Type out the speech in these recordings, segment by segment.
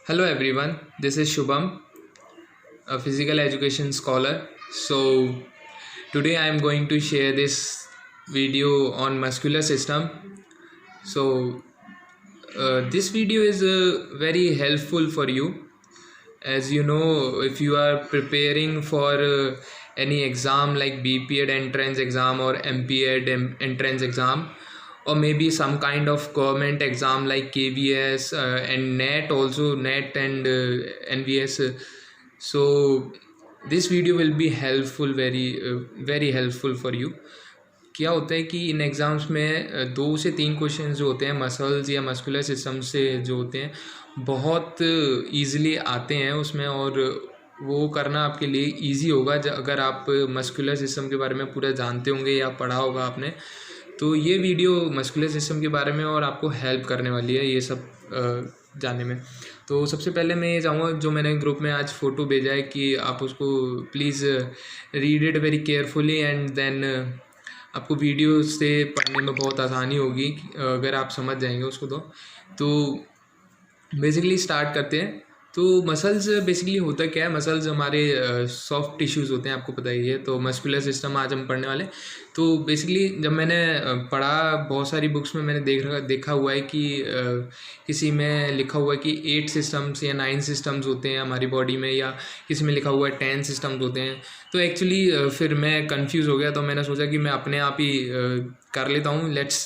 Hello everyone, this is Shubham, a physical education scholar. So today I am going to share this video on muscular system. So this video is very helpful for you, as you know, if you are preparing for any exam like BPED entrance exam or MPED entrance exam, or maybe some kind of government exam like KVS and NET, also NET and NVS. So this video will be helpful, very helpful for you. क्या होता है कि इन exams में 2 से 3 question जो होते हैं muscles या मस्कुलर सिस्टम से जो होते हैं बहुत ईज़िली आते हैं उसमें, और वो करना आपके लिए ईज़ी होगा अगर आप मस्कुलर सिस्टम के बारे में पूरा जानते होंगे या पढ़ा होगा आपने। तो ये वीडियो मस्कुलर सिस्टम के बारे में और आपको हेल्प करने वाली है ये सब जानने में। तो सबसे पहले मैं ये चाहूँगा, जो मैंने ग्रुप में आज फ़ोटो भेजा है, कि आप उसको please read it very carefully and then आपको वीडियो से पढ़ने में बहुत आसानी होगी अगर आप समझ जाएंगे उसको। तो बेसिकली स्टार्ट करते हैं। तो मसल्स बेसिकली होता क्या है, मसल्स हमारे सॉफ्ट टिश्यूज़ होते हैं, आपको पता ही है। तो मस्कुलर सिस्टम आज हम पढ़ने वाले। तो बेसिकली जब मैंने पढ़ा, बहुत सारी बुक्स में मैंने देखा हुआ है कि किसी में लिखा हुआ है कि 8 सिस्टम्स या 9 सिस्टम्स होते हैं हमारी बॉडी में, या किसी में लिखा हुआ है 10 सिस्टम्स होते हैं। तो एक्चुअली फिर मैं कंफ्यूज हो गया, तो मैंने सोचा कि मैं अपने आप ही कर लेता हूँ, लेट्स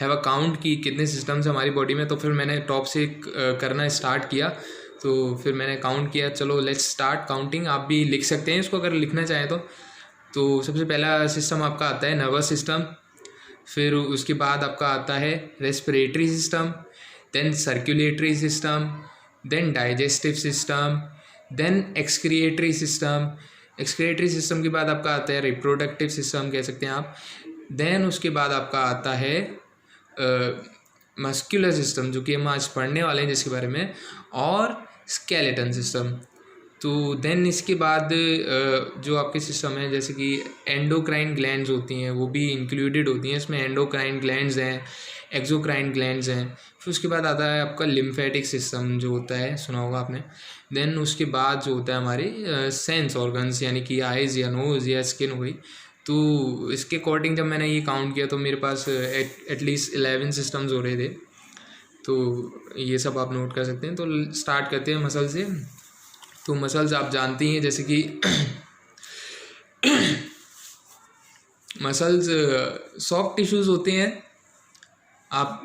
हैव अ काउंट कि कितने सिस्टम्स हमारी बॉडी में। तो फिर मैंने टॉप से करना स्टार्ट किया। तो फिर मैंने काउंट किया, चलो लेट्स स्टार्ट काउंटिंग। आप भी लिख सकते हैं इसको अगर लिखना चाहें तो सबसे पहला सिस्टम आपका आता है नर्वस सिस्टम, फिर उसके बाद आपका आता है respiratory system, then circulatory system, then digestive system, then excretory system. Excretory system के बाद आपका आता है रिप्रोडक्टिव सिस्टम, कह सकते हैं आप। देन उसके बाद आपका आता है मस्कुलर सिस्टम, जो कि हम आज पढ़ने वाले हैं जिसके बारे में, और स्केलेटन सिस्टम। तो देन इसके बाद जो आपके सिस्टम है, जैसे कि एंडोक्राइन ग्लैंड्स होती हैं, वो भी इंक्लूडेड होती हैं इसमें। एंडोक्राइन ग्लैंड्स हैं, एक्सोक्राइन ग्लैंड्स हैं। फिर उसके बाद आता है आपका लिम्फेटिक सिस्टम जो होता है, सुना होगा आपने। देन उसके बाद जो होता है हमारे सेंस ऑर्गन्स, यानी कि आइज़ या नोज़ या स्किन हो गई। तो इसके अकॉर्डिंग जब मैंने ये काउंट किया तो मेरे पास एटलीस्ट 11 सिस्टम्स हो रहे थे। तो ये सब आप नोट कर सकते हैं। तो स्टार्ट करते हैं मसल से। तो मसल्स आप जानती हैं, जैसे कि मसल्स सॉफ्ट टिश्यूज़ होते हैं। आप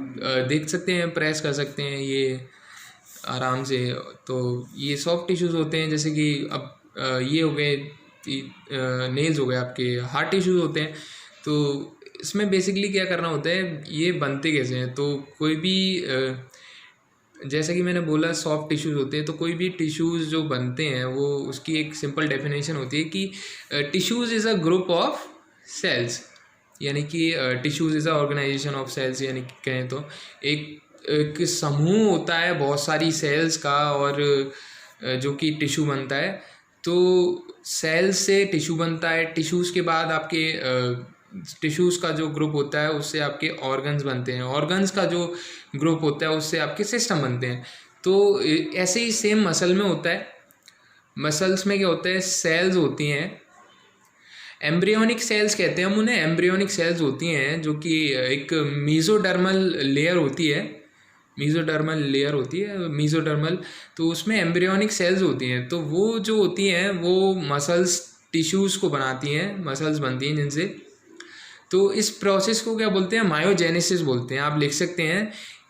देख सकते हैं, प्रेस कर सकते हैं ये आराम से। तो ये सॉफ्ट टिश्यूज़ होते हैं, जैसे कि अब ये हो गए नेल्स हो गए, आपके हार्ड टिश्यूज़ होते हैं। तो इसमें बेसिकली क्या करना होता है, ये बनते कैसे हैं। तो कोई भी जैसा कि मैंने बोला सॉफ्ट टिश्यूज़ होते हैं, तो कोई भी टिश्यूज़ जो बनते हैं वो उसकी एक सिंपल डेफिनेशन होती है कि tissues is a group of cells, यानी कि tissues is a organization of cells, यानी कि कहें तो एक समूह होता है बहुत सारी सेल्स का, और जो कि टिश्यू बनता है। तो सेल्स से टिश्यू बनता है, टिश्यूज़ के बाद आपके टिश्यूज़ का जो ग्रुप होता है उससे आपके ऑर्गन्स बनते हैं, ऑर्गन्स का जो ग्रुप होता है उससे आपके सिस्टम बनते हैं। तो ऐसे ही सेम मसल में होता है। मसल्स में क्या होता है, सेल्स होती हैं, एम्ब्रियोनिक सेल्स कहते हैं हम उन्हें। एम्ब्रियोनिक सेल्स होती हैं जो कि एक मीजोडर्मल लेयर होती है, मीजोडर्मल। तो उसमें एम्ब्रियोनिक सेल्स होती हैं। तो वो जो होती हैं वो मसल्स टिश्यूज़ को बनाती हैं, मसल्स बनती हैं जिनसे। तो इस प्रोसेस को क्या बोलते हैं, मायोजेनेसिस बोलते हैं। आप लिख सकते हैं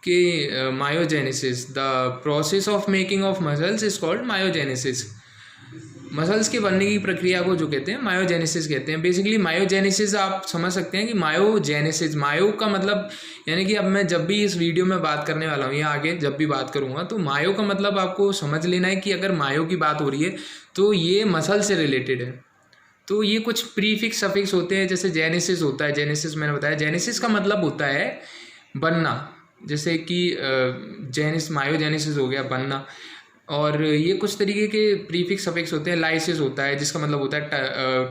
कि myogenesis, the process of making of muscles is called myogenesis. Muscles के बनने की प्रक्रिया को जो कहते हैं मायोजेनेसिस कहते हैं। बेसिकली मायोजेनेसिस आप समझ सकते हैं कि मायोजेनेसिस, मायो का मतलब, यानी कि अब मैं जब भी इस वीडियो में बात करने वाला हूँ या आगे जब भी बात करूँगा, तो मायो का मतलब आपको समझ लेना है कि अगर मायो की बात हो रही है तो ये मसल से रिलेटेड है। तो ये कुछ प्रीफिक्स सफिक्स होते हैं, जैसे जेनेसिस होता है। जेनेसिस मैंने बताया, जेनेसिस का मतलब होता है बनना, जैसे कि जेनिस, मायोजेनेसिस हो गया बनना। और ये कुछ तरीके के प्रीफिक्स सफिक्स होते हैं। लाइसिस होता है जिसका मतलब होता है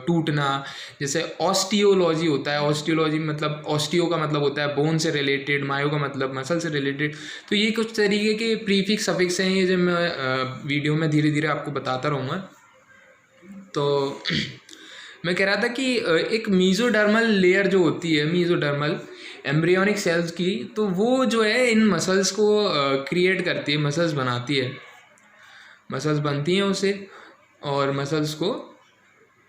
टूटना, जैसे ऑस्टियोलॉजी होता है। ऑस्टियोलॉजी मतलब ऑस्टियो का मतलब होता है बोन से रिलेटेड, मायो का मतलब मसल से रिलेटेड। तो ये कुछ तरीके के प्रीफिक्स सफिक्स हैं, ये जो मैं वीडियो में धीरे धीरे आपको बताता रहूँगा। तो मैं कह रहा था कि एक मीजोडर्मल लेयर जो होती है, मीजोडर्मल एम्ब्रियोनिक सेल्स की, तो वो जो है इन मसल्स को क्रिएट करती है, मसल्स बनाती है, मसल्स बनती हैं उसे, और मसल्स को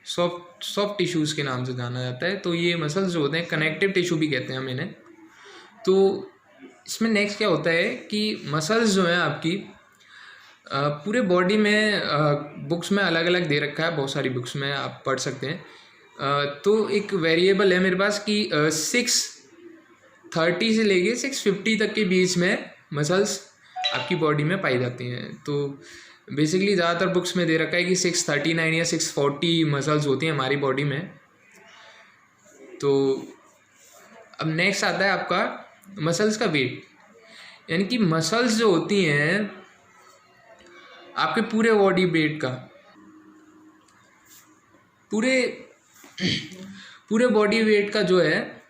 सॉफ्ट टिश्यूज़ के नाम से जाना जाता है। तो ये मसल्स जो होते हैं कनेक्टिव टिश्यू भी कहते हैं हम इन्हें। तो इसमें नेक्स्ट क्या होता है कि मसल्स जो हैं आपकी पूरे बॉडी में बुक्स में अलग अलग दे रखा है, बहुत सारी बुक्स में आप पढ़ सकते हैं। तो एक वेरिएबल है मेरे पास कि 630 से लेके 650 तक के बीच में मसल्स आपकी बॉडी में पाई जाती हैं। तो बेसिकली ज़्यादातर बुक्स में दे रखा है कि 639 या 640 मसल्स होती हैं हमारी बॉडी में। तो अब नेक्स्ट आता है आपका मसल्स का वेट, यानी कि मसल्स जो होती हैं आपके पूरे बॉडी वेट का, पूरे बॉडी वेट का जो है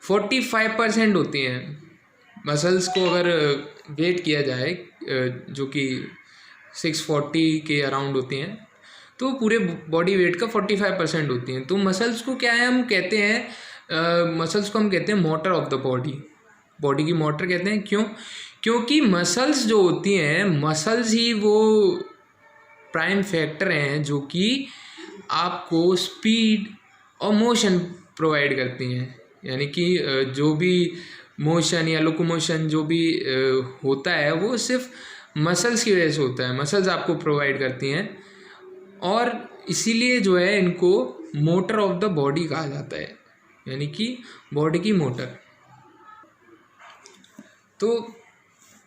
45% होती हैं मसल्स को अगर वेट किया जाए, जो कि 640 के अराउंड होती हैं, तो पूरे बॉडी वेट का 45% होती हैं। तो मसल्स को क्या है, हम कहते हैं मसल्स को हम कहते हैं motor of the body, body की मोटर कहते हैं। क्यों? क्योंकि मसल्स जो होती हैं, मसल्स ही वो प्राइम फैक्टर हैं जो कि आपको स्पीड और मोशन प्रोवाइड करती हैं। यानी कि जो भी मोशन या लोकोमोशन जो भी होता है वो सिर्फ मसल्स की वजह से होता है, मसल्स आपको प्रोवाइड करती हैं, और इसीलिए जो है इनको मोटर ऑफ द बॉडी कहा जाता है, यानी कि बॉडी की मोटर। तो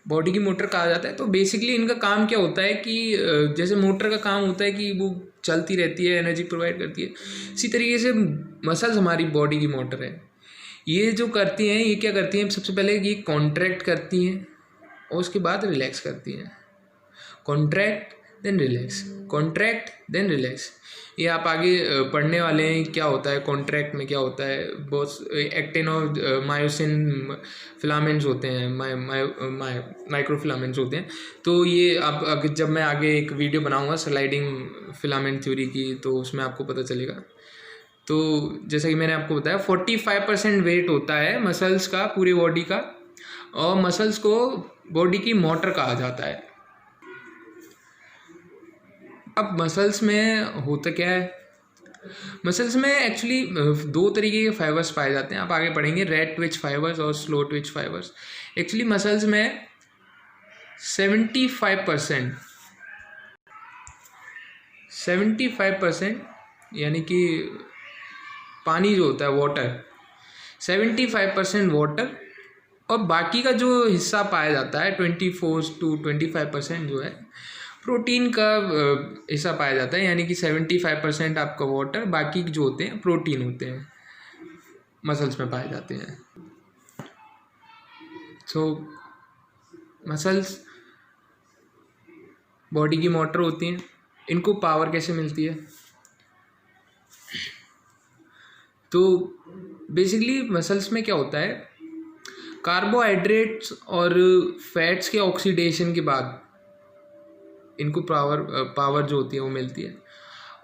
बॉडी की मोटर कहा जाता है। तो बेसिकली इनका काम क्या होता है कि जैसे मोटर का काम होता है कि वो चलती रहती है, एनर्जी प्रोवाइड करती है, इसी तरीके से मसल्स हमारी बॉडी की मोटर है। ये जो करती हैं, ये क्या करती हैं, सबसे पहले ये कॉन्ट्रैक्ट करती हैं और उसके बाद रिलैक्स करती हैं। Contract then relax, contract then relax. ये आप आगे पढ़ने वाले हैं क्या होता है कॉन्ट्रैक्ट में, क्या होता है। बहुत एक्टिन और मायोसिन फिलामेंट्स होते हैं, माइक्रो फिलामेंट्स होते हैं। तो ये आप जब मैं आगे एक वीडियो बनाऊंगा स्लाइडिंग फिलामेंट थ्योरी की, तो उसमें आपको पता चलेगा। तो जैसा कि मैंने आपको बताया 45% वेट होता है मसल्स का पूरी बॉडी का, और मसल्स को बॉडी की मोटर कहा जाता है। अब मसल्स में होता क्या है, मसल्स में एक्चुअली दो तरीके के फाइबर्स पाए जाते हैं, आप आगे पढ़ेंगे, रैट ट्विच फाइबर्स और slow Twitch fibres. Actually muscles में 75% यानी कि पानी जो होता है वाटर, 75% वाटर, और बाकी का जो हिस्सा पाया जाता है 24 to 25% जो है प्रोटीन का हिस्सा पाया जाता है। यानी कि 75% आपका वाटर, बाकी जो होते हैं प्रोटीन होते हैं, मसल्स में पाए जाते हैं। सो मसल्स बॉडी की मोटर होती हैं। इनको पावर कैसे मिलती है, तो बेसिकली मसल्स में क्या होता है, कार्बोहाइड्रेट्स और फैट्स के ऑक्सीडेशन के बाद इनको पावर जो होती है वो मिलती है।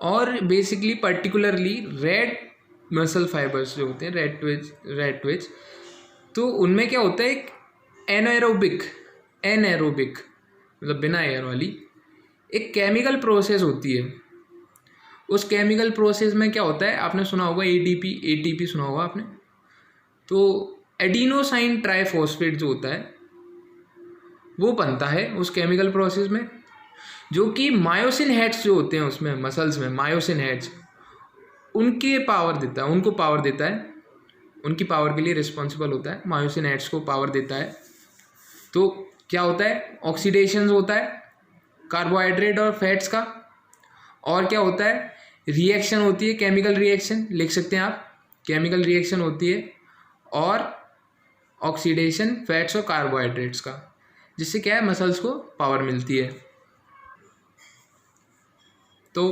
और basically particularly red muscle fibres जो होते हैं, रेड ट्विच, तो उनमें क्या होता है, एनाएरोबिक मतलब बिना एयर वाली एक केमिकल प्रोसेस होती है। उस केमिकल प्रोसेस में क्या होता है, आपने सुना होगा एटीपी सुना होगा आपने। तो एडिनोसाइन ट्राइफॉस्फेट जो होता है वो बनता है उस केमिकल प्रोसेस में, जो कि मायोसिन हेड्स जो होते हैं उसमें मसल्स में, मायोसिन हेड्स उनको पावर देता है, उनकी पावर के लिए रिस्पॉन्सिबल होता है, मायोसिन हेड्स को पावर देता है। तो क्या होता है, ऑक्सीडेशन होता है कार्बोहाइड्रेट और फैट्स का, और क्या होता है, रिएक्शन होती है, केमिकल रिएक्शन लिख सकते हैं आप, केमिकल रिएक्शन होती है, और ऑक्सीडेशन फैट्स और कार्बोहाइड्रेट्स का। जिससे क्या है, मसल्स को पावर मिलती है। तो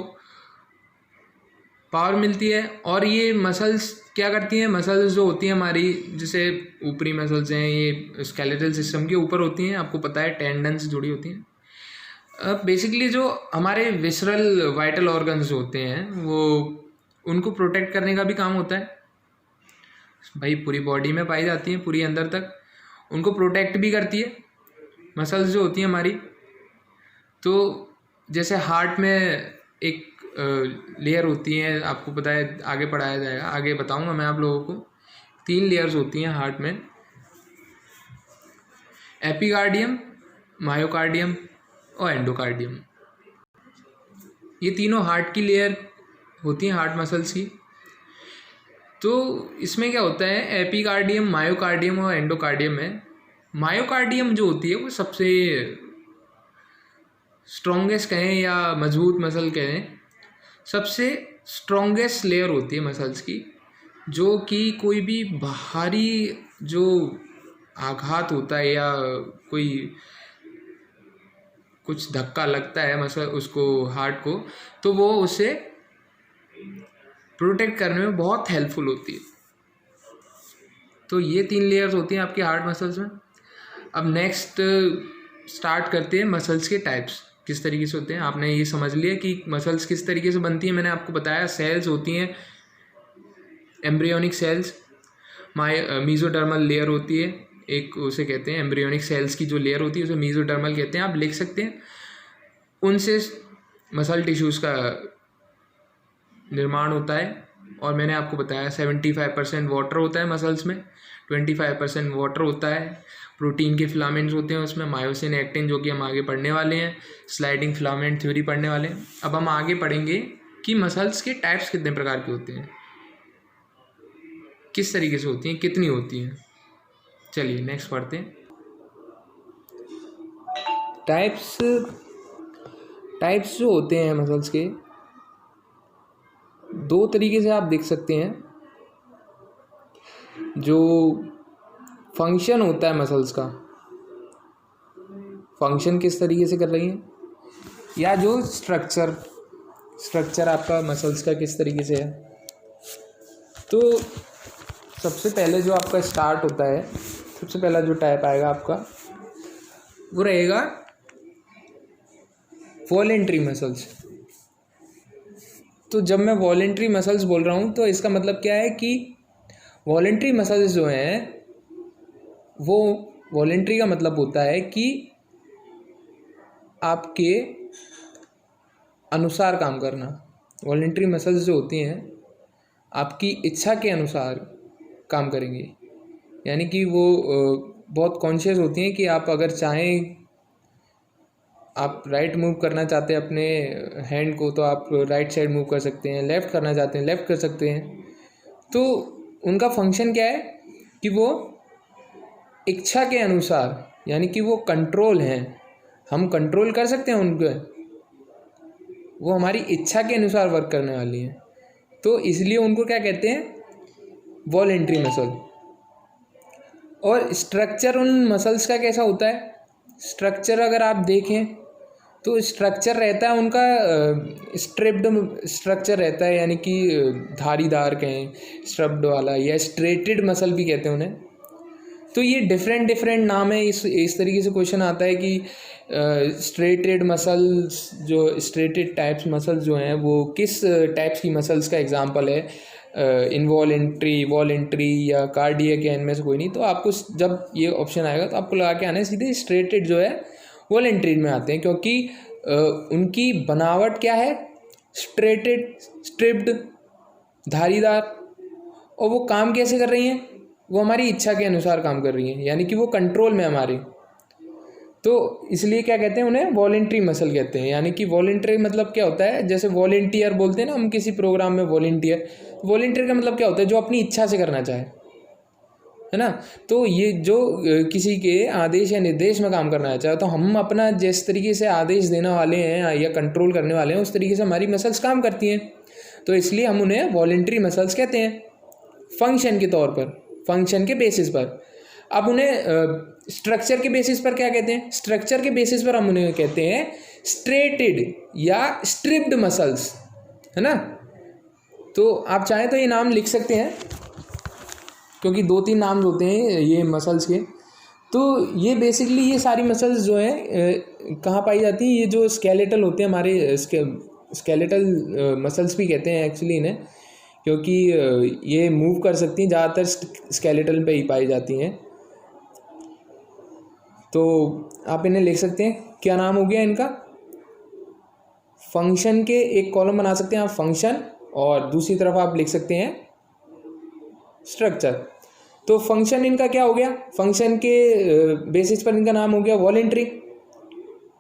पावर मिलती है और ये मसल्स क्या करती हैं, मसल्स जो होती हैं हमारी, जैसे ऊपरी मसल्स हैं, ये स्केलेटल सिस्टम के ऊपर होती हैं, आपको पता है टेंडन से जुड़ी होती हैं। बेसिकली जो हमारे विसरल वाइटल ऑर्गन्स होते हैं वो, उनको प्रोटेक्ट करने का भी काम होता है भाई, पूरी बॉडी में पाई जाती हैं, पूरी अंदर तक, उनको प्रोटेक्ट भी करती है मसल्स जो होती हैं हमारी। तो जैसे हार्ट में एक लेयर होती है, आपको पता है, आगे पढ़ाया जाएगा, आगे बताऊंगा मैं आप लोगों को। 3 लेयर्स होती हैं हार्ट में, एपिकार्डियम, मायोकार्डियम और एंडोकार्डियम। ये तीनों हार्ट की लेयर होती हैं, हार्ट मसल्स की। तो इसमें क्या होता है, एपिकार्डियम, मायोकार्डियम और एंडोकार्डियम में मायोकार्डियम जो होती है वो सबसे स्ट्रॉन्गेस्ट कहें या मजबूत मसल कहें, सबसे स्ट्रॉन्गेस्ट लेयर होती है मसल्स की, जो कि कोई भी बाहरी जो आघात होता है या कोई कुछ धक्का लगता है मसल उसको, हार्ट को, तो वो उसे प्रोटेक्ट करने में बहुत हेल्पफुल होती है। तो ये 3 लेयर्स होती हैं आपके हार्ट मसल्स में। अब नेक्स्ट स्टार्ट करते हैं मसल्स के टाइप्स किस तरीके से होते हैं। आपने ये समझ लिया कि मसल्स किस तरीके से बनती हैं, मैंने आपको बताया। सेल्स होती हैं एम्ब्रियोनिक सेल्स, मीजोडर्मल लेयर होती है एक, उसे कहते हैं एम्ब्रियोनिक सेल्स की जो लेयर होती है उसे मीजोडर्मल कहते हैं, आप लिख सकते हैं। उनसे मसल टिश्यूज़ का निर्माण होता है और मैंने आपको बताया 75% वाटर होता है मसल्स में, 25% वाटर होता है। प्रोटीन के फिलामेंट्स होते हैं उसमें, मायोसिन, एक्टिन, जो कि हम आगे पढ़ने वाले हैं, स्लाइडिंग फिलामेंट थ्योरी पढ़ने वाले हैं। अब हम आगे पढ़ेंगे कि मसल्स के टाइप्स कितने प्रकार के होते हैं, किस तरीके से होती हैं, कितनी होती हैं। चलिए नेक्स्ट पढ़ते हैं। टाइप्स जो होते हैं मसल्स के, 2 तरीके से आप देख सकते हैं। जो फंक्शन होता है मसल्स का, फंक्शन किस तरीके से कर रही हैं, या जो स्ट्रक्चर आपका मसल्स का किस तरीके से है। तो सबसे पहले जो आपका स्टार्ट होता है, सबसे पहला जो टाइप आएगा आपका वो रहेगा वॉलेंट्री मसल्स। तो जब मैं वॉलेंट्री मसल्स बोल रहा हूँ तो इसका मतलब क्या है कि वॉलेंट्री मसल्स जो हैं, वो वॉलेंट्री का मतलब होता है कि आपके अनुसार काम करना। वॉलेंट्री मसल्स जो होती हैं आपकी इच्छा के अनुसार काम करेंगे, यानी कि वो बहुत कॉन्शियस होती हैं कि आप अगर चाहें, आप राइट मूव करना चाहते हैं अपने हैंड को तो आप राइट साइड मूव कर सकते हैं, लेफ़्ट करना चाहते हैं लेफ़्ट कर सकते हैं। तो उनका फंक्शन क्या है कि वो इच्छा के अनुसार, यानी कि वो कंट्रोल हैं, हम कंट्रोल कर सकते हैं उनको, वो हमारी इच्छा के अनुसार वर्क करने वाली हैं। तो इसलिए उनको क्या कहते हैं, वॉलेंट्री मसल। और स्ट्रक्चर उन मसल्स का कैसा होता है, स्ट्रक्चर अगर आप देखें तो स्ट्रक्चर रहता है उनका स्ट्रिप्ड स्ट्रक्चर रहता है, यानी कि धारीदार कहें, स्ट्रिप्ड वाला, या स्ट्रेटेड मसल भी कहते हैं उन्हें। तो ये डिफरेंट नाम है। इस तरीके से क्वेश्चन आता है कि स्ट्रेटेड मसल्स, जो स्ट्रेटेड टाइप्स मसल्स जो हैं वो किस टाइप्स की मसल्स का एग्जांपल है, इनवॉलेंट्री, वॉलेंट्री या कार्डियक, या इनमें से कोई नहीं। तो आपको जब ये ऑप्शन आएगा तो आपको लगा के आना है सीधे स्ट्रेटेड जो है वॉलेंट्री में आते हैं, क्योंकि उनकी बनावट क्या है, स्ट्रेटेड, स्ट्रिप्ड, धारीदार, और वो काम कैसे कर रही हैं, वो हमारी इच्छा के अनुसार काम कर रही हैं, यानी कि वो कंट्रोल में हमारी। तो इसलिए क्या कहते हैं, उन्हें वॉलेंट्री मसल कहते हैं। यानी कि वॉलेंट्री मतलब क्या होता है, जैसे वॉलेंटियर बोलते हैं ना हम किसी प्रोग्राम में, वॉलेंटियर का मतलब क्या होता है, जो अपनी इच्छा से करना चाहे, है ना। तो ये जो किसी के आदेश या निर्देश में काम करना चाहे, तो हम अपना जिस तरीके से आदेश देने वाले हैं या कंट्रोल करने वाले हैं, उस तरीके से हमारी मसल्स काम करती हैं। तो इसलिए हम उन्हें वॉलेंट्री मसल्स कहते हैं, फंक्शन के तौर पर, फंक्शन के बेसिस पर। अब उन्हें स्ट्रक्चर के बेसिस पर क्या कहते हैं? स्ट्रक्चर के बेसिस पर हम उन्हें कहते हैं स्ट्रेटेड या स्ट्रिप्ड मसल्स, है ना। तो आप चाहें तो ये नाम लिख सकते हैं, क्योंकि 2-3 नाम होते हैं ये मसल्स के। तो ये बेसिकली ये सारी मसल्स जो हैं कहाँ पाई जाती हैं? ये जो स्केलेटल होते हैं हमारे, स्केलेटल मसल्स भी कहते हैं एक्चुअली इन्हें, क्योंकि ये मूव कर सकती हैं, ज़्यादातर स्केलेटल पे ही पाई जाती हैं। तो आप इन्हें लिख सकते हैं, क्या नाम हो गया इनका? फंक्शन के एक कॉलम बना सकते हैं आप, फंक्शन, और दूसरी तरफ आप लिख सकते हैं स्ट्रक्चर। तो फंक्शन इनका क्या हो गया? फंक्शन के बेसिस पर इनका नाम हो गया वॉलेंट्री,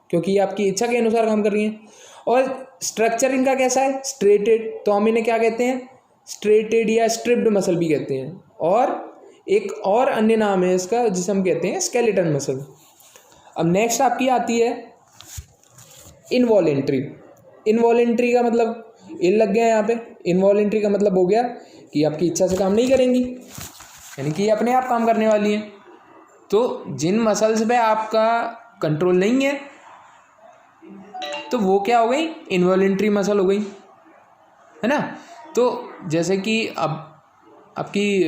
क्योंकि ये आपकी इच्छा के अनुसार काम कर रही हैं। और स्ट्रक्चर इनका कैसा है? स्ट्रेटेड। तो हम इन्हें क्या कहते हैं? स्ट्रेटेड या स्ट्रिप्ड मसल भी कहते हैं। और एक और अन्य नाम है इसका जिसे हम कहते हैं स्केलेटन मसल। अब नेक्स्ट आपकी आती है इनवॉलेंट्री। इनवॉलेंट्री का मतलब इन लग गया यहाँ पे। इनवॉलेंट्री का मतलब हो गया कि आपकी इच्छा से काम नहीं करेंगी, यानी कि अपने आप काम करने वाली हैं। तो जिन मसल्स पे आपका कंट्रोल नहीं है तो वो क्या हो गई? इनवॉलेंट्री मसल हो गई, है ना। तो जैसे कि अब आपकी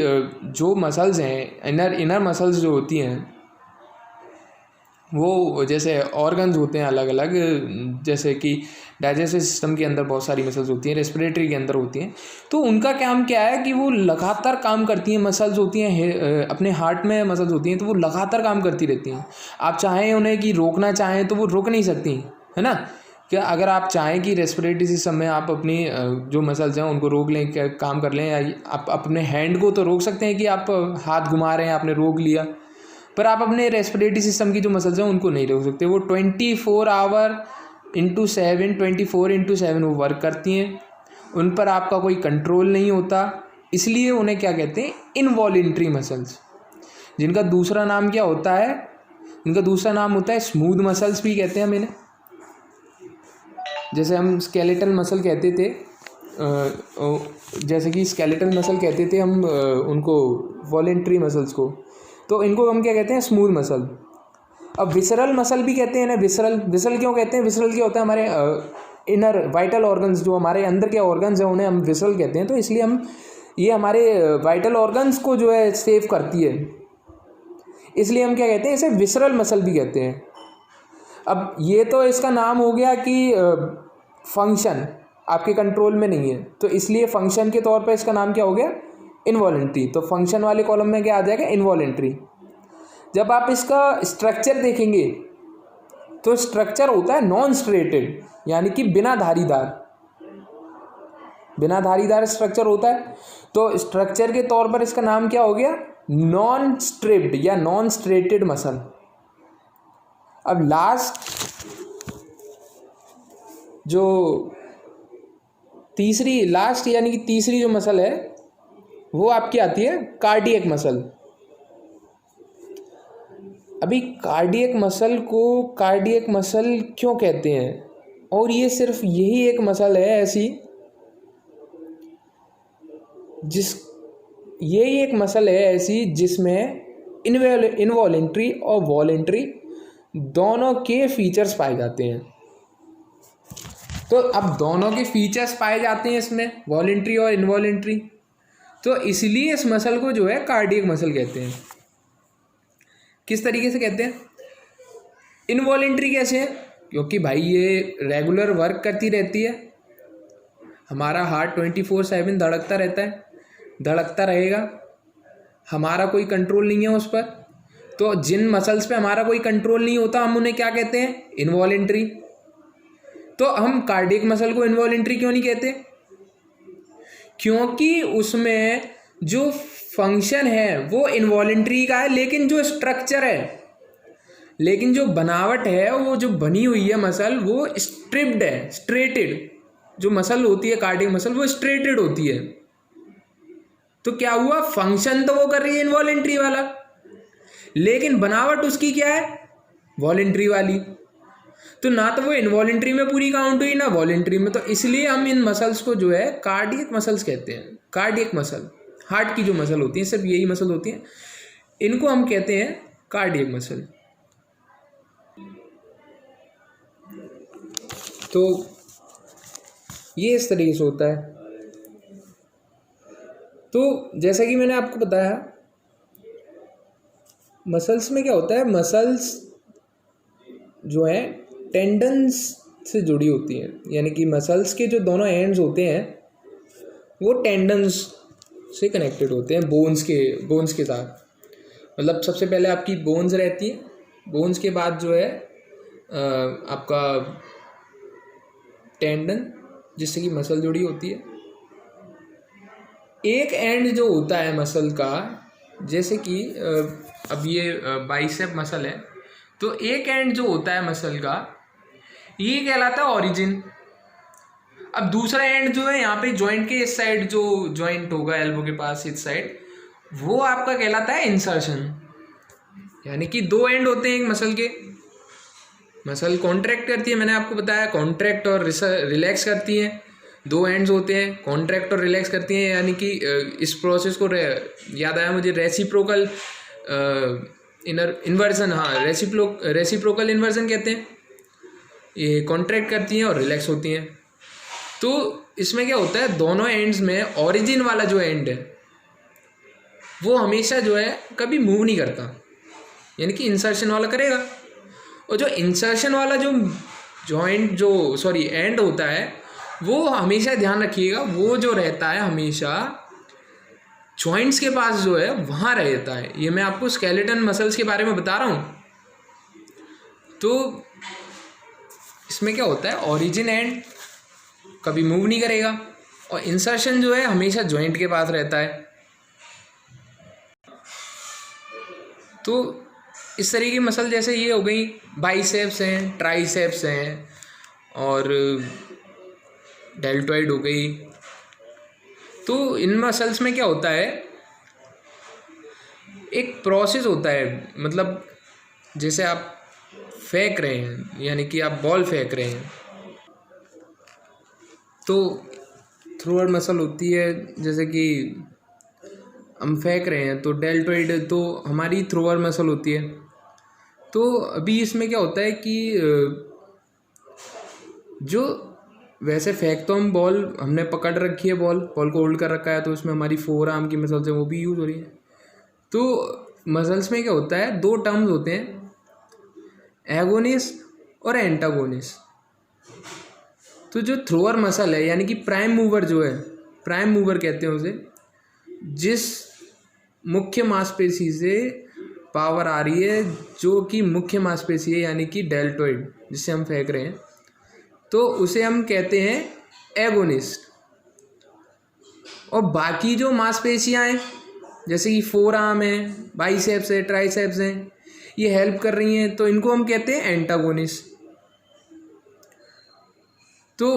जो मसल्स हैं, इनर मसल्स जो होती हैं, वो जैसे ऑर्गन्स होते हैं अलग अलग, जैसे कि डाइजेस्टिव सिस्टम के अंदर बहुत सारी मसल्स होती हैं, रेस्पिरेटरी के अंदर होती हैं। तो उनका काम क्या है कि वो लगातार काम करती हैं। मसल्स होती हैं अपने हार्ट में, मसल्स होती हैं, तो वो लगातार काम करती रहती हैं। आप चाहें उन्हें कि रोकना चाहें तो वो रुक नहीं सकती, है ना। क्या अगर आप चाहें कि रेस्पिरेटरी सिस्टम में आप अपनी जो मसल्स हैं उनको रोक लें, काम कर लें, या आप अपने हैंड को तो रोक सकते हैं कि आप हाथ घुमा रहे हैं, आपने रोक लिया, पर आप अपने रेस्पिरेटरी सिस्टम की जो मसल्स हैं उनको नहीं रोक सकते। वो 24/7 वो वर्क करती हैं, उन पर आपका कोई कंट्रोल नहीं होता, इसलिए उन्हें क्या कहते हैं? Involuntary muscles. जिनका दूसरा नाम क्या होता है? इनका दूसरा नाम होता है स्मूथ मसल्स भी कहते हैं हम इन्हें। जैसे हम स्केलेटल मसल कहते थे, जैसे कि स्केलेटल मसल कहते थे हम उनको, वॉलेंट्री मसल्स को, तो इनको हम क्या कहते हैं? Smooth muscle. अब विसरल मसल भी कहते हैं ना। विसरल क्यों कहते हैं? विसरल क्या होता है? हमारे इनर वाइटल ऑर्गन्स, जो हमारे अंदर के ऑर्गन्स हैं उन्हें हम विसरल कहते हैं। तो इसलिए हम ये हमारे वाइटल ऑर्गन्स को जो है सेव करती है, इसलिए हम क्या कहते हैं? इसे विसरल मसल भी कहते हैं। अब ये तो इसका नाम हो गया कि फंक्शन आपके कंट्रोल में नहीं है, तो इसलिए फंक्शन के तौर पर इसका नाम क्या हो गया? इनवॉलेंट्री। तो फंक्शन वाले कॉलम में क्या आ जाएगा? इनवॉलेंट्री। जब आप इसका स्ट्रक्चर देखेंगे तो स्ट्रक्चर होता है नॉन स्ट्रेटेड, यानी कि बिना धारीदार स्ट्रक्चर होता है। तो स्ट्रक्चर के तौर पर इसका नाम क्या हो गया? नॉन स्ट्रिप्ड या नॉन स्ट्रेटेड मसल। अब लास्ट यानी कि तीसरी जो मसल है वो आपकी आती है कार्डियक मसल। अभी कार्डियक मसल को कार्डियक मसल क्यों कहते हैं? और ये सिर्फ यही एक मसल है ऐसी जिसमें इनवॉलेंट्री और वॉलेंट्री दोनों के फीचर्स पाए जाते हैं। तो अब दोनों के फीचर्स पाए जाते हैं इसमें, वॉलेंट्री और इनवॉलेंट्री, तो इसलिए इस मसल को जो है कार्डियक मसल कहते हैं। किस तरीके से कहते हैं? इनवॉलेंट्री कैसे है? क्योंकि भाई ये रेगुलर वर्क करती रहती है, हमारा हार्ट 24/7 धड़कता रहता है, धड़कता रहेगा, हमारा कोई कंट्रोल नहीं है उस पर। तो जिन मसल्स पे हमारा कोई कंट्रोल नहीं होता हम उन्हें क्या कहते हैं? इनवॉलेंट्री। तो हम कार्डियक मसल को इनवॉलेंट्री क्यों नहीं कहते? क्योंकि उसमें जो फंक्शन है वो इनवॉलेंट्री का है, लेकिन जो स्ट्रक्चर है, लेकिन जो बनावट है, वो जो बनी हुई है मसल, वो स्ट्रिप्ड है, स्ट्रेटेड। जो मसल होती है कार्डियक मसल वो स्ट्रेटेड होती है। तो क्या हुआ? फंक्शन तो वो कर रही है इनवॉलेंट्री वाला, लेकिन बनावट उसकी क्या है? वॉलेंट्री वाली। तो ना तो वो इनवॉलेंट्री में पूरी काउंट हुई ना वॉलेंट्री में। तो इसलिए हम इन मसल्स को जो है कार्डियक मसल्स कहते हैं। कार्डियक मसल हार्ट की जो मसल होती है, सिर्फ यही मसल होती है। इनको हम कहते हैं कार्डियक मसल। तो ये इस तरीके से होता है। तो जैसा कि मैंने आपको बताया, मसल्स में क्या होता है, मसल्स जो है टेंडन्स से जुड़ी होती हैं, यानी कि मसल्स के जो दोनों एंड्स होते हैं वो टेंडन्स से कनेक्टेड होते हैं बोन्स के साथ। मतलब सबसे पहले आपकी बोन्स रहती है, बोन्स के बाद जो है आपका टेंडन जिससे कि मसल जुड़ी होती है। एक एंड जो होता है मसल का, जैसे कि अब ये बाइसेप मसल है, तो एक एंड जो होता है मसल का ये कहलाता है ओरिजिन। अब दूसरा एंड जो है यहाँ पे जॉइंट के इस साइड, जो जॉइंट होगा एल्बो के पास इस साइड, वो आपका कहलाता है इंसर्शन। यानी कि दो एंड होते हैं एक मसल के। मसल कॉन्ट्रैक्ट करती है, मैंने आपको बताया, कॉन्ट्रैक्ट और रिलैक्स करती है। दो एंड्स होते हैं, कॉन्ट्रैक्ट और रिलैक्स करती हैं। यानी कि इस प्रोसेस को याद आया मुझे, रेसिप्रोकल इन्वर्जन, हाँ रेसिप्रोकल इन्वर्जन कहते हैं। ये कॉन्ट्रैक्ट करती हैं और रिलैक्स होती हैं। तो इसमें क्या होता है, दोनों एंड्स में ओरिजिन वाला जो एंड है वो हमेशा जो है कभी मूव नहीं करता, यानी कि इंसर्शन वाला करेगा। और जो इंसर्शन वाला जो एंड होता है वो हमेशा ध्यान रखिएगा, वो जो रहता है हमेशा जॉइंट्स के पास जो है वहाँ रहता है। ये मैं आपको स्केलेटन मसल्स के बारे में बता रहा हूँ। तो इसमें क्या होता है, ओरिजिन एंड कभी मूव नहीं करेगा और इंसर्शन जो है हमेशा जॉइंट के पास रहता है। तो इस तरीके की मसल जैसे ये हो गई, बाइसेप्स हैं, ट्राइसेप्स हैं और डेल्टॉइड हो गई। तो इन मसल्स में क्या होता है, एक प्रोसेस होता है। मतलब जैसे आप फेंक रहे हैं, यानी कि आप बॉल फेंक रहे हैं, तो थ्रोअर मसल होती है। जैसे कि हम फेंक रहे हैं तो डेल्टॉइड तो हमारी थ्रोअर मसल होती है। तो अभी इसमें क्या होता है कि जो वैसे फेंक तो हम बॉल, हमने पकड़ रखी है, बॉल को होल्ड कर रखा है, तो उसमें हमारी फोर आर्म की मसल्स हैं वो भी यूज़ हो रही है। तो मसल्स में क्या होता है, दो टर्म्स होते हैं, एगोनिस्ट और एंटागोनिस्ट। तो जो थ्रोअर मसल है, यानी कि प्राइम मूवर जो है, प्राइम मूवर कहते हैं उसे, जिस मुख्य मांसपेशी से पावर आ रही है, जो कि मुख्य मांसपेशी है, यानी कि डेल्टॉइड जिससे हम फेंक रहे हैं, तो उसे हम कहते हैं एगोनिस्ट। और बाकी जो मांसपेशियां हैं, जैसे कि फोर आर्म है, बाइसेप्स है, ट्राइसेप्स हैं, ये हेल्प कर रही हैं, तो इनको हम कहते हैं एंटागोनिस्ट। तो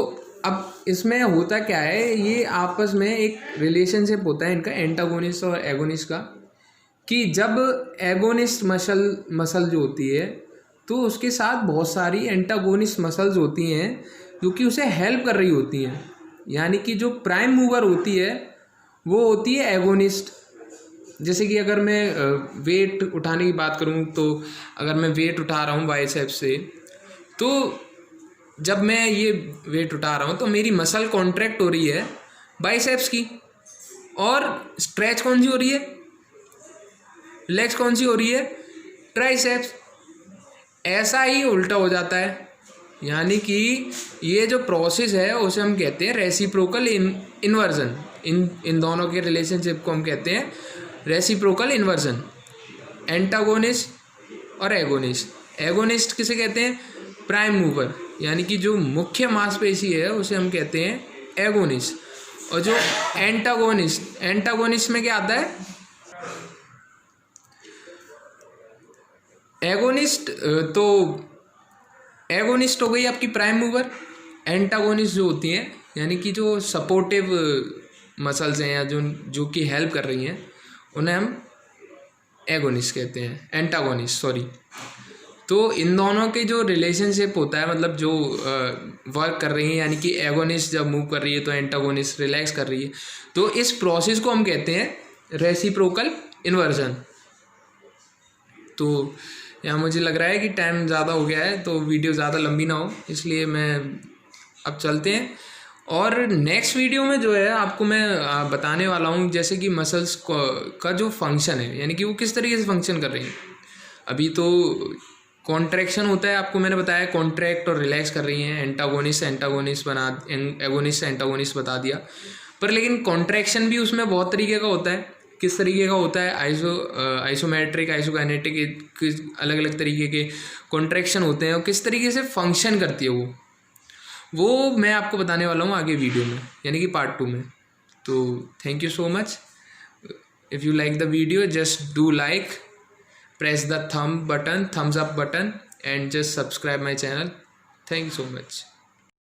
अब इसमें होता क्या है, ये आपस में एक रिलेशनशिप होता है इनका, एंटागोनिस्ट और एगोनिस्ट का, कि जब एगोनिस्ट मसल जो होती है तो उसके साथ बहुत सारी एंटागोनिस्ट मसल्स होती हैं जो कि उसे हेल्प कर रही होती हैं। यानी कि जो प्राइम मूवर होती है वो होती है एगोनिस्ट। जैसे कि अगर मैं वेट उठाने की बात करूं, तो अगर मैं वेट उठा रहा हूं बाइसेप्स से, तो जब मैं ये वेट उठा रहा हूँ तो मेरी मसल कॉन्ट्रैक्ट हो रही है बाइसेप्स की, और स्ट्रेच कौन सी हो रही है, रिलैक्स कौन सी हो रही है, ट्राइसेप्स। ऐसा ही उल्टा हो जाता है, यानी कि ये जो प्रोसेस है उसे हम कहते हैं रेसिप्रोकल इन्वर्जन। इन दोनों के रिलेशनशिप को हम कहते हैं रेसिप्रोकल इन्वर्जन, एंटागोनिस्ट और एगोनिस्ट। एगोनिस्ट किसे कहते हैं, प्राइम मूवर, यानी कि जो मुख्य मांसपेशी है उसे हम कहते हैं एगोनिस्ट। और जो एंटागोनिस्ट में क्या आता है, एगोनिस्ट, तो एगोनिस्ट हो गई आपकी प्राइम मूवर। एंटागोनिस्ट जो होती हैं, यानी कि जो सपोर्टिव मसल्स हैं या जो कि हेल्प कर रही हैं, उन्हें हम एगोनिस्ट कहते हैं, एंटागोनिस्ट सॉरी। तो इन दोनों के जो रिलेशनशिप होता है, मतलब जो वर्क कर रही है, यानी कि एगोनिस्ट जब मूव कर रही है तो एंटागोनिस्ट रिलैक्स कर रही है, तो इस प्रोसेस को हम कहते हैं रेसिप्रोकल इन्वर्जन। तो यहाँ मुझे लग रहा है कि टाइम ज़्यादा हो गया है, तो वीडियो ज़्यादा लंबी ना हो, इसलिए मैं अब चलते हैं। और नेक्स्ट वीडियो में जो है आपको मैं बताने वाला हूँ जैसे कि मसल्स का जो फंक्शन है, यानी कि वो किस तरीके से फंक्शन कर रही हैं। अभी तो कॉन्ट्रैक्शन होता है, आपको मैंने बताया कॉन्ट्रैक्ट और रिलैक्स कर रही हैं, एंटागोनिस्ट एगोनिस्ट एंटागोनिस्ट बता दिया। पर लेकिन कॉन्ट्रैक्शन भी उसमें बहुत तरीके का होता है। किस तरीके का होता है? आइसोमेट्रिक, आइसोकाइनेटिक, अलग अलग तरीके के कॉन्ट्रैक्शन होते हैं और किस तरीके से फंक्शन करती है वो मैं आपको बताने वाला हूँ आगे वीडियो में, यानी कि पार्ट 2 में। तो thank you so much. If you like the video, just do like, press the thumbs up button and just subscribe my channel. Thank you so much.